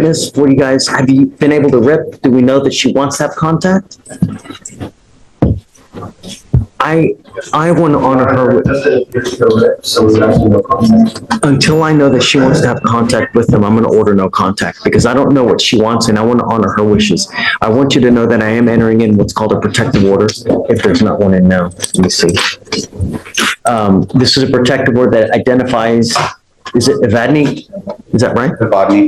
This for you guys. Have you been able to rip? Do we know that she wants to have contact? I want to honor her until I know that she wants to have contact with them. I'm going to order no contact because I don't know what she wants and I want to honor her wishes. I want you to know that I am entering in what's called a protective order. If there's not one in now, let me see. This is a protective order that identifies. Is it Evadne? Is that right? Evadne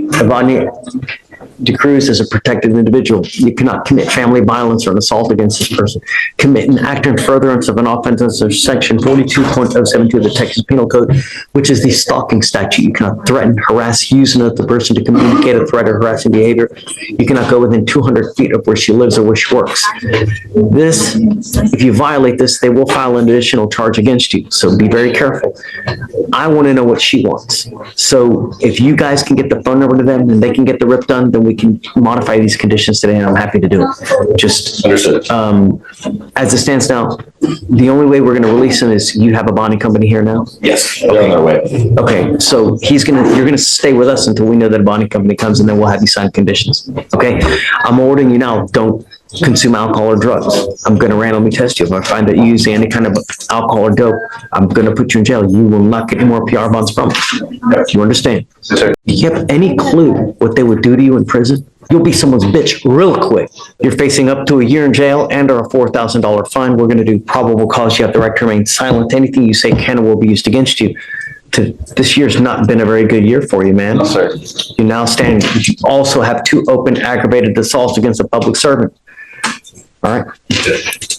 DeCruz is a protected individual. You cannot commit family violence or an assault against this person. Commit an act in furtherance of an offense under section 42.072 of the Texas Penal Code, which is the stalking statute. You cannot threaten, harass, use another person to communicate a threat or harassing behavior. You cannot go within 200 feet of where she lives or where she works. This, if you violate this, they will file an additional charge against you. So be very careful. I want to know what she wants. So if you guys can get the phone number to them and they can get the rip done, then we can modify these conditions today, and I'm happy to do it. Just understood. As it stands now, the only way we're going to release him is you have a bonding company here now? Yes, they're on their way. Okay, so you're going to stay with us until we know that a bonding company comes, and then we'll have you sign conditions. Okay? I'm ordering you now, don't consume alcohol or drugs. I'm going to randomly test you. If I find that you use any kind of alcohol or dope, I'm going to put you in jail. You will not get any more PR bonds from me. You understand? Yes, sir. Do you have any clue what they would do to you in prison? You'll be someone's bitch real quick. You're facing up to a year in jail and or a $4,000 fine. We're going to do probable cause. You have the right to remain silent. Anything you say can or will be used against you. This year's not been a very good year for you, man. No, sir. You now stand. You also have 2 open aggravated assaults against a public servant. All right.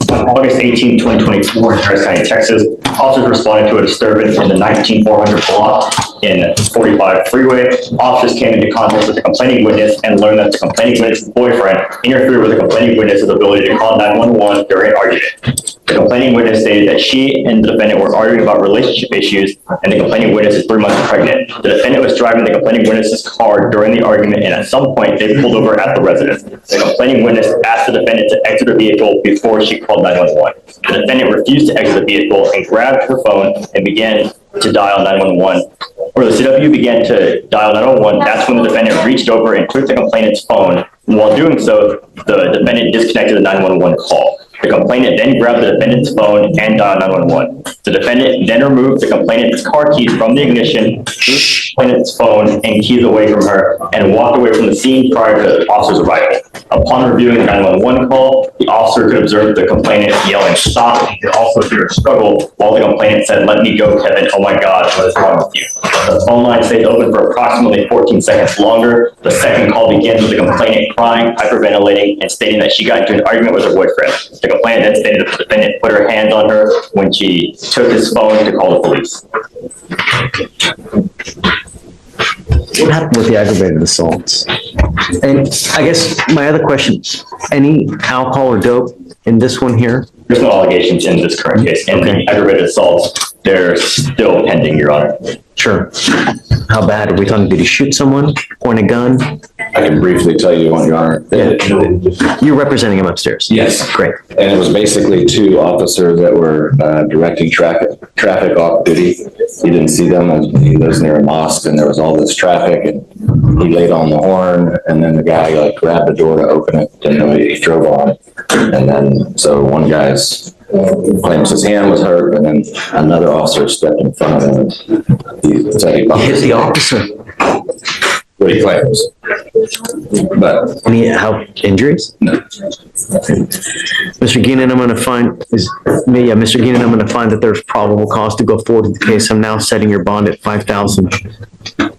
August 18, 2024, in Harris County, Texas, officers responded to a disturbance in the 19400 block in 45 freeway. Officers came into contact with the complaining witness and learned that the complaining witness's boyfriend interfered with the complaining witness's ability to call 911 during an argument. The complaining witness stated that she and the defendant were arguing about relationship issues, and the complaining witness is 3 months pregnant. The defendant was driving the complaining witness's car during the argument, and at some point, they pulled over at the residence. The complaining witness asked the defendant to exit the vehicle before she called 911. The defendant refused to exit the vehicle and grabbed her phone and began to dial 911. Or the CW began to dial 911. That's when the defendant reached over and took the complainant's phone. And while doing so, the defendant disconnected the 911 call. The complainant then grabbed the defendant's phone and dialed 911. The defendant then removed the complainant's car keys from the ignition, threw the complainant's phone and keys away from her, and walked away from the scene prior to the officer's arrival. Upon reviewing the 911 call, the officer could observe the complainant yelling, "Stop!" He could also hear a struggle while the complainant said, "Let me go, Kevin. Oh my God, what is wrong with you?" The phone line stayed open for approximately 14 seconds longer. The second call begins with the complainant crying, hyperventilating, and stating that she got into an argument with her boyfriend. The complainant then stated that the defendant put her hands on her when she took his phone to call the police. What happened with the aggravated assaults? And I guess my other question, any alcohol or dope in this one here? There's no allegations in this current case. And the aggravated assaults, they're still pending, Your Honor. Sure. How bad? Are we talking, did he shoot someone, point a gun? I can briefly tell you, Your Honor. Yeah. You're representing him upstairs? Yes. Great. And it was basically 2 officers that were directing traffic off duty. He didn't see them as he lives near a mosque, and there was all this traffic, and he laid on the horn, and then the guy grabbed the door to open it, didn't know he drove on it. And then, so one guy's claims his hand was hurt, and then another officer stepped in front of him. He said he Hit the officer. what he claims. But Any injuries? no. Mr. Geenan, I'm going to find that there's probable cause to go forward with the case. I'm now setting your bond at $5,000.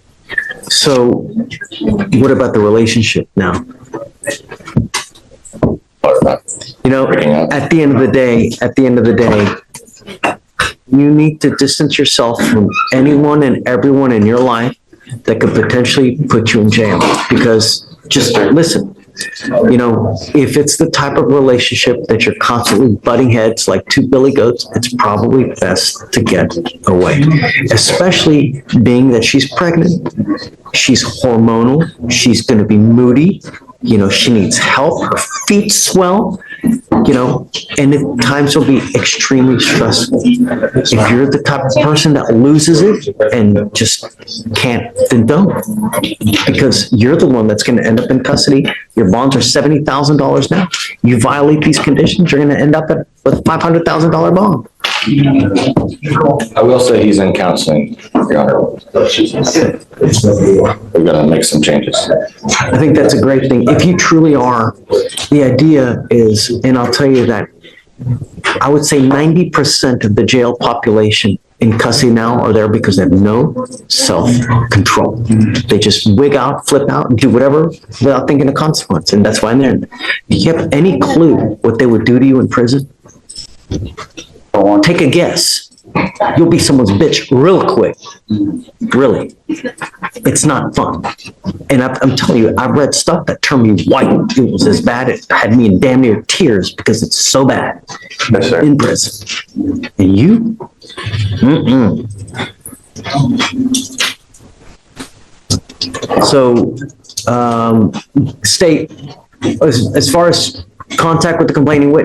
So what about the relationship now? You know, at the end of the day, you need to distance yourself from anyone and everyone in your life that could potentially put you in jail. Because just listen, you know, if it's the type of relationship that you're constantly butting heads like 2 billy goats, it's probably best to get away. Especially being that she's pregnant, she's hormonal, she's going to be moody. You know, she needs help. Her feet swell. you know, and at times will be extremely stressful. If you're the type of person that loses it and just can't, then don't. Because you're the one that's gonna end up in custody. Your bonds are $70,000 now. You violate these conditions, you're gonna end up with a $500,000 bond. I will say he's in counseling, Your Honor. We're gonna make some changes. I think that's a great thing. If you truly are, the idea is, and I'll tell you that, I would say 90% of the jail population in custody now are there because they have no self-control. They just wig out, flip out, and do whatever without thinking of consequence, and that's why they're there. Do you have any clue what they would do to you in prison? Take a guess. You'll be someone's bitch real quick. Really. It's not fun. And I'm telling you, I read stuff that turned me white. It was as bad, it had me in damn near tears because it's so bad Yes, sir. in prison. And you? Mm-mm. So, state, as far as contact with the complaining witness,